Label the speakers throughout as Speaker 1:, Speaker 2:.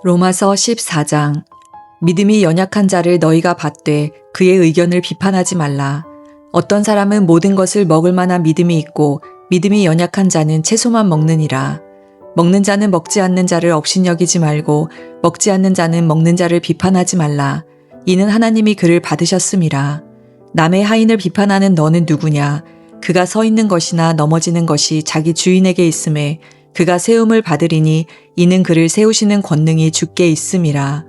Speaker 1: 로마서 14장. 믿음이 연약한 자를 너희가 받되 그의 의견을 비판하지 말라. 어떤 사람은 모든 것을 먹을 만한 믿음이 있고 믿음이 연약한 자는 채소만 먹느니라. 먹는 자는 먹지 않는 자를 업신여기지 말고 먹지 않는 자는 먹는 자를 비판하지 말라. 이는 하나님이 그를 받으셨음이라. 남의 하인을 비판하는 너는 누구냐? 그가 서 있는 것이나 넘어지는 것이 자기 주인에게 있음에 그가 세움을 받으리니 이는 그를 세우시는 권능이 주께 있음이라.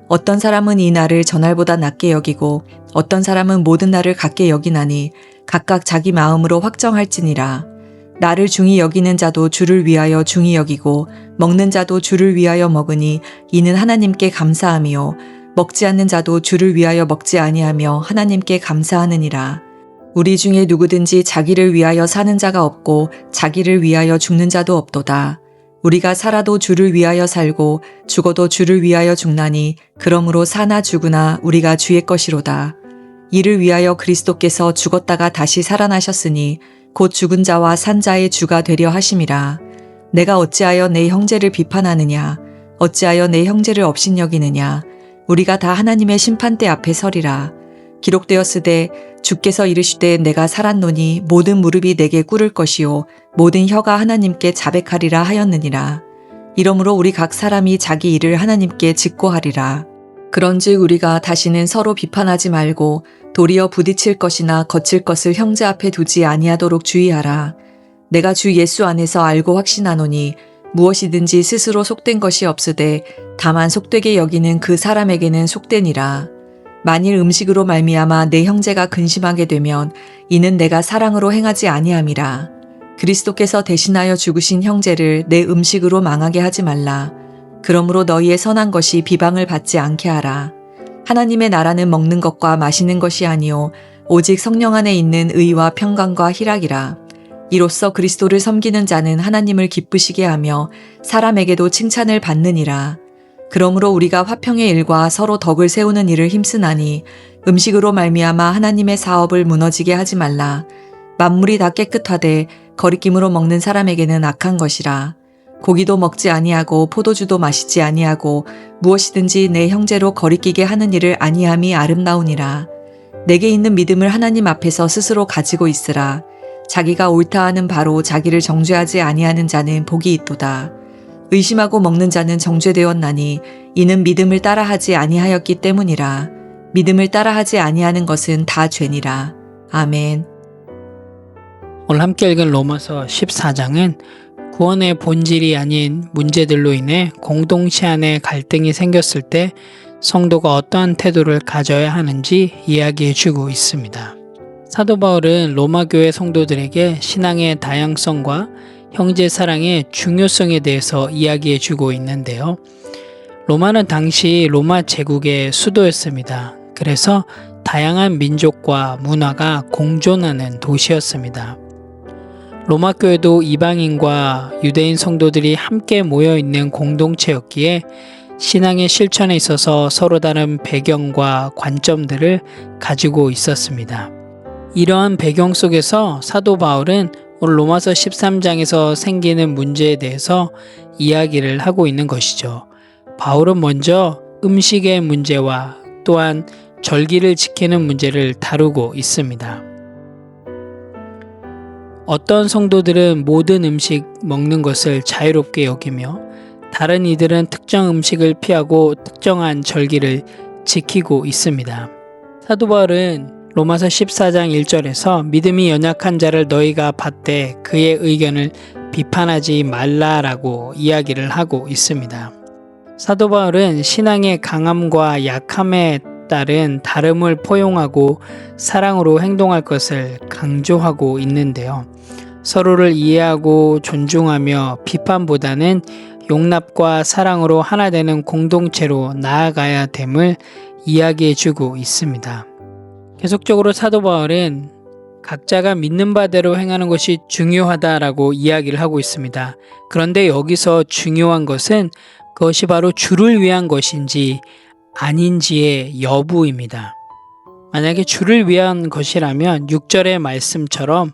Speaker 1: 어떤 사람은 이 날을 전날보다 낮게 여기고 어떤 사람은 모든 날을 같게 여기나니 각각 자기 마음으로 확정할지니라. 나를 중히 여기는 자도 주를 위하여 중히 여기고 먹는 자도 주를 위하여 먹으니 이는 하나님께 감사함이요 먹지 않는 자도 주를 위하여 먹지 아니하며 하나님께 감사하느니라. 우리 중에 누구든지 자기를 위하여 사는 자가 없고 자기를 위하여 죽는 자도 없도다. 우리가 살아도 주를 위하여 살고 죽어도 주를 위하여 죽나니 그러므로 사나 죽으나 우리가 주의 것이로다. 이를 위하여 그리스도께서 죽었다가 다시 살아나셨으니 곧 죽은 자와 산 자의 주가 되려 하심이라. 내가 어찌하여 내 형제를 비판하느냐? 어찌하여 내 형제를 업신여기느냐? 우리가 다 하나님의 심판대 앞에 서리라. 기록되었으되 주께서 이르시되 내가 살았노니 모든 무릎이 내게 꿇을 것이요 모든 혀가 하나님께 자백하리라 하였느니라. 이러므로 우리 각 사람이 자기 일을 하나님께 직고하리라. 그런즉 우리가 다시는 서로 비판하지 말고 도리어 부딪힐 것이나 거칠 것을 형제 앞에 두지 아니하도록 주의하라. 내가 주 예수 안에서 알고 확신하노니 무엇이든지 스스로 속된 것이 없으되 다만 속되게 여기는 그 사람에게는 속되니라. 만일 음식으로 말미암아 내 형제가 근심하게 되면 이는 내가 사랑으로 행하지 아니함이라. 그리스도께서 대신하여 죽으신 형제를 내 음식으로 망하게 하지 말라. 그러므로 너희의 선한 것이 비방을 받지 않게 하라. 하나님의 나라는 먹는 것과 마시는 것이 아니요 오직 성령 안에 있는 의와 평강과 희락이라. 이로써 그리스도를 섬기는 자는 하나님을 기쁘시게 하며 사람에게도 칭찬을 받느니라. 그러므로 우리가 화평의 일과 서로 덕을 세우는 일을 힘쓰나니 음식으로 말미암아 하나님의 사업을 무너지게 하지 말라. 만물이 다 깨끗하되 거리낌으로 먹는 사람에게는 악한 것이라. 고기도 먹지 아니하고 포도주도 마시지 아니하고 무엇이든지 내 형제로 거리끼게 하는 일을 아니함이 아름다우니라. 내게 있는 믿음을 하나님 앞에서 스스로 가지고 있으라. 자기가 옳다 하는 바로 자기를 정죄하지 아니하는 자는 복이 있도다. 의심하고 먹는 자는 정죄되었나니 이는 믿음을 따라하지 아니하였기 때문이라. 믿음을 따라하지 아니하는 것은 다 죄니라. 아멘.
Speaker 2: 오늘 함께 읽은 로마서 14장은 구원의 본질이 아닌 문제들로 인해 공동체 안에 갈등이 생겼을 때 성도가 어떠한 태도를 가져야 하는지 이야기해 주고 있습니다. 사도 바울은 로마 교회 성도들에게 신앙의 다양성과 형제 사랑의 중요성에 대해서 이야기해 주고 있는데요. 로마는 당시 로마 제국의 수도였습니다. 그래서 다양한 민족과 문화가 공존하는 도시였습니다. 로마 교회도 이방인과 유대인 성도들이 함께 모여 있는 공동체였기에 신앙의 실천에 있어서 서로 다른 배경과 관점들을 가지고 있었습니다. 이러한 배경 속에서 사도 바울은 오늘 로마서 13장에서 생기는 문제에 대해서 이야기를 하고 있는 것이죠. 바울은 먼저 음식의 문제와 또한 절기를 지키는 문제를 다루고 있습니다. 어떤 성도들은 모든 음식 먹는 것을 자유롭게 여기며 다른 이들은 특정 음식을 피하고 특정한 절기를 지키고 있습니다. 사도 바울은 로마서 14장 1절에서 믿음이 연약한 자를 너희가 받되 그의 의견을 비판하지 말라라고 이야기를 하고 있습니다. 사도 바울은 신앙의 강함과 약함에 따른 다름을 포용하고 사랑으로 행동할 것을 강조하고 있는데요. 서로를 이해하고 존중하며 비판보다는 용납과 사랑으로 하나 되는 공동체로 나아가야 됨을 이야기해주고 있습니다. 계속적으로 사도 바울은 각자가 믿는 바대로 행하는 것이 중요하다라고 이야기를 하고 있습니다. 그런데 여기서 중요한 것은 그것이 바로 주를 위한 것인지 아닌지의 여부입니다. 만약에 주를 위한 것이라면 6절의 말씀처럼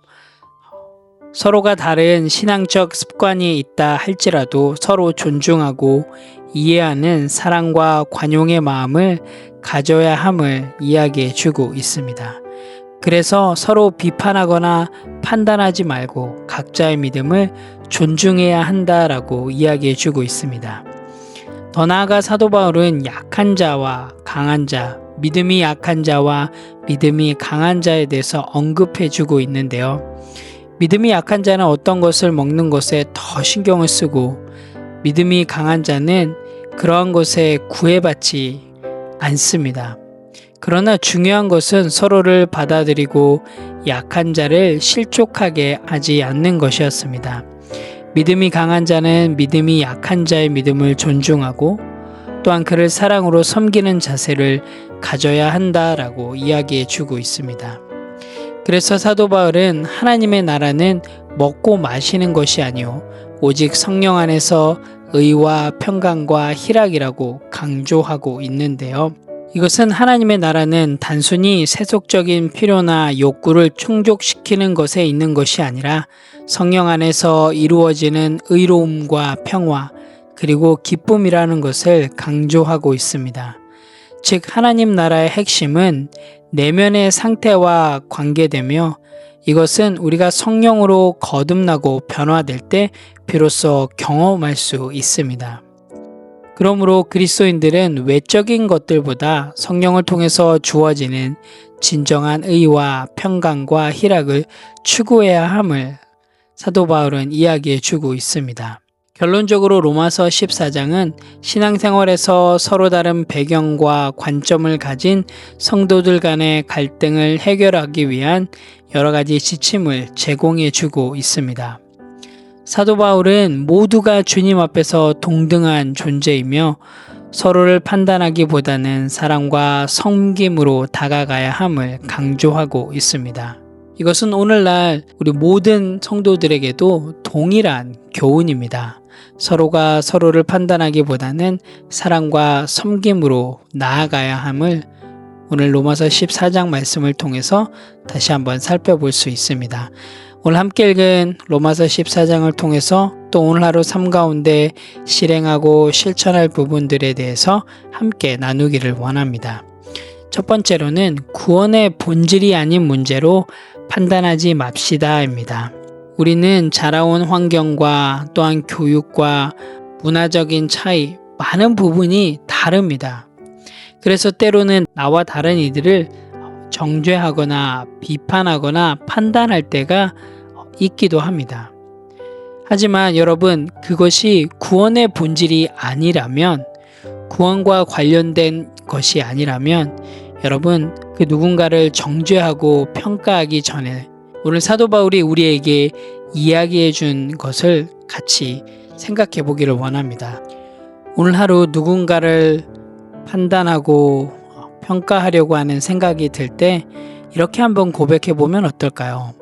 Speaker 2: 서로가 다른 신앙적 습관이 있다 할지라도 서로 존중하고 이해하는 사랑과 관용의 마음을 가져야 함을 이야기해 주고 있습니다. 그래서 서로 비판하거나 판단하지 말고 각자의 믿음을 존중해야 한다라고 이야기해 주고 있습니다. 더 나아가 사도 바울은 약한 자와 강한 자, 믿음이 약한 자와 믿음이 강한 자에 대해서 언급해 주고 있는데요. 믿음이 약한 자는 어떤 것을 먹는 것에 더 신경을 쓰고 믿음이 강한 자는 그러한 것에 구애받지 않습니다. 그러나 중요한 것은 서로를 받아들이고 약한 자를 실족하게 하지 않는 것이었습니다. 믿음이 강한 자는 믿음이 약한 자의 믿음을 존중하고 또한 그를 사랑으로 섬기는 자세를 가져야 한다라고 이야기해 주고 있습니다. 그래서 사도 바울은 하나님의 나라는 먹고 마시는 것이 아니요 오직 성령 안에서 의와 평강과 희락이라고 강조하고 있는데요. 이것은 하나님의 나라는 단순히 세속적인 필요나 욕구를 충족시키는 것에 있는 것이 아니라 성령 안에서 이루어지는 의로움과 평화 그리고 기쁨이라는 것을 강조하고 있습니다. 즉 하나님 나라의 핵심은 내면의 상태와 관계되며 이것은 우리가 성령으로 거듭나고 변화될 때 비로소 경험할 수 있습니다. 그러므로 그리스도인들은 외적인 것들보다 성령을 통해서 주어지는 진정한 의와 평강과 희락을 추구해야 함을 사도 바울은 이야기해 주고 있습니다. 결론적으로 로마서 14장은 신앙생활에서 서로 다른 배경과 관점을 가진 성도들 간의 갈등을 해결하기 위한 여러 가지 지침을 제공해 주고 있습니다. 사도 바울은 모두가 주님 앞에서 동등한 존재이며 서로를 판단하기보다는 사랑과 섬김으로 다가가야 함을 강조하고 있습니다. 이것은 오늘날 우리 모든 성도들에게도 동일한 교훈입니다. 서로가 서로를 판단하기보다는 사랑과 섬김으로 나아가야 함을 오늘 로마서 14장 말씀을 통해서 다시 한번 살펴볼 수 있습니다. 오늘 함께 읽은 로마서 14장을 통해서 또 오늘 하루 삶 가운데 실행하고 실천할 부분들에 대해서 함께 나누기를 원합니다. 첫 번째로는 구원의 본질이 아닌 문제로 판단하지 맙시다입니다. 우리는 자라온 환경과 또한 교육과 문화적인 차이, 많은 부분이 다릅니다. 그래서 때로는 나와 다른 이들을 정죄하거나 비판하거나 판단할 때가 있기도 합니다. 하지만 여러분, 그것이 구원의 본질이 아니라면, 구원과 관련된 것이 아니라면 여러분, 그 누군가를 정죄하고 평가하기 전에 오늘 사도 바울이 우리에게 이야기해 준 것을 같이 생각해 보기를 원합니다. 오늘 하루 누군가를 판단하고 평가하려고 하는 생각이 들 때 이렇게 한번 고백해 보면 어떨까요?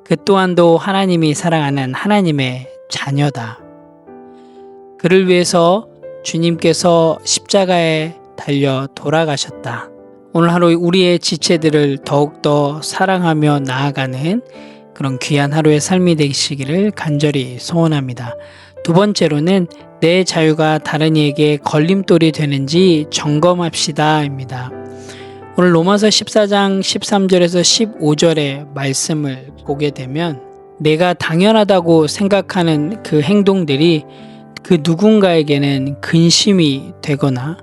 Speaker 2: 그 또한도 하나님이 사랑하는 하나님의 자녀다. 그를 위해서 주님께서 십자가에 달려 돌아가셨다. 오늘 하루 우리의 지체들을 더욱더 사랑하며 나아가는 그런 귀한 하루의 삶이 되시기를 간절히 소원합니다. 두 번째로는 내 자유가 다른 이에게 걸림돌이 되는지 점검합시다입니다. 오늘 로마서 14장 13절에서 15절의 말씀을 보게 되면 내가 당연하다고 생각하는 그 행동들이 그 누군가에게는 근심이 되거나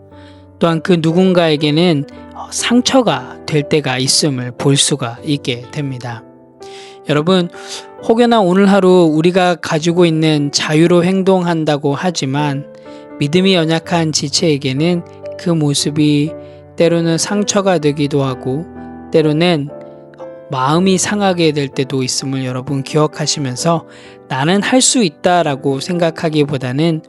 Speaker 2: 또한 그 누군가에게는 상처가 될 때가 있음을 볼 수가 있게 됩니다. 여러분, 혹여나 오늘 하루 우리가 가지고 있는 자유로 행동한다고 하지만 믿음이 연약한 지체에게는 그 모습이 때로는 상처가 되기도 하고 때로는 마음이 상하게 될 때도 있음을 여러분 기억하시면서 나는 할 수 있다라고 생각하기보다는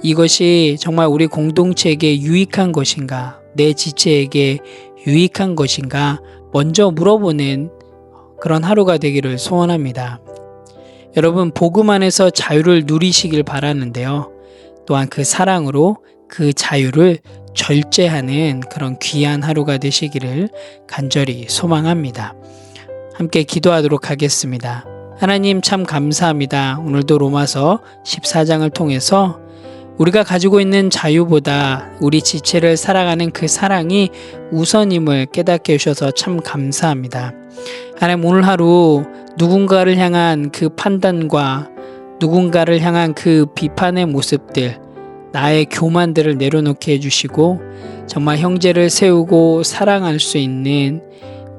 Speaker 2: 이것이 정말 우리 공동체에게 유익한 것인가, 내 지체에게 유익한 것인가 먼저 물어보는 그런 하루가 되기를 소원합니다. 여러분, 복음 안에서 자유를 누리시길 바라는데요. 또한 그 사랑으로 그 자유를 절제하는 그런 귀한 하루가 되시기를 간절히 소망합니다. 함께 기도하도록 하겠습니다. 하나님 참 감사합니다. 오늘도 로마서 14장을 통해서 우리가 가지고 있는 자유보다 우리 지체를 살아가는 그 사랑이 우선임을 깨닫게 해주셔서 참 감사합니다. 하나님 오늘 하루 누군가를 향한 그 판단과 누군가를 향한 그 비판의 모습들, 나의 교만들을 내려놓게 해주시고 정말 형제를 세우고 사랑할 수 있는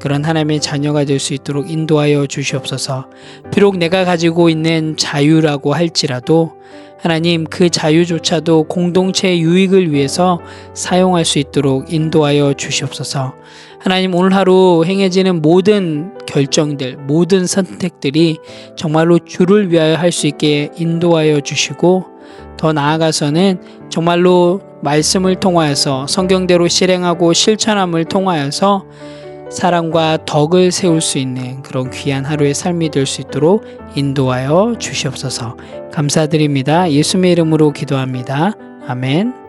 Speaker 2: 그런 하나님의 자녀가 될 수 있도록 인도하여 주시옵소서. 비록 내가 가지고 있는 자유라고 할지라도 하나님 그 자유조차도 공동체의 유익을 위해서 사용할 수 있도록 인도하여 주시옵소서. 하나님 오늘 하루 행해지는 모든 결정들, 모든 선택들이 정말로 주를 위하여 할 수 있게 인도하여 주시고 더 나아가서는 정말로 말씀을 통하여서 성경대로 실행하고 실천함을 통하여서 사랑과 덕을 세울 수 있는 그런 귀한 하루의 삶이 될 수 있도록 인도하여 주시옵소서. 감사드립니다. 예수님의 이름으로 기도합니다. 아멘.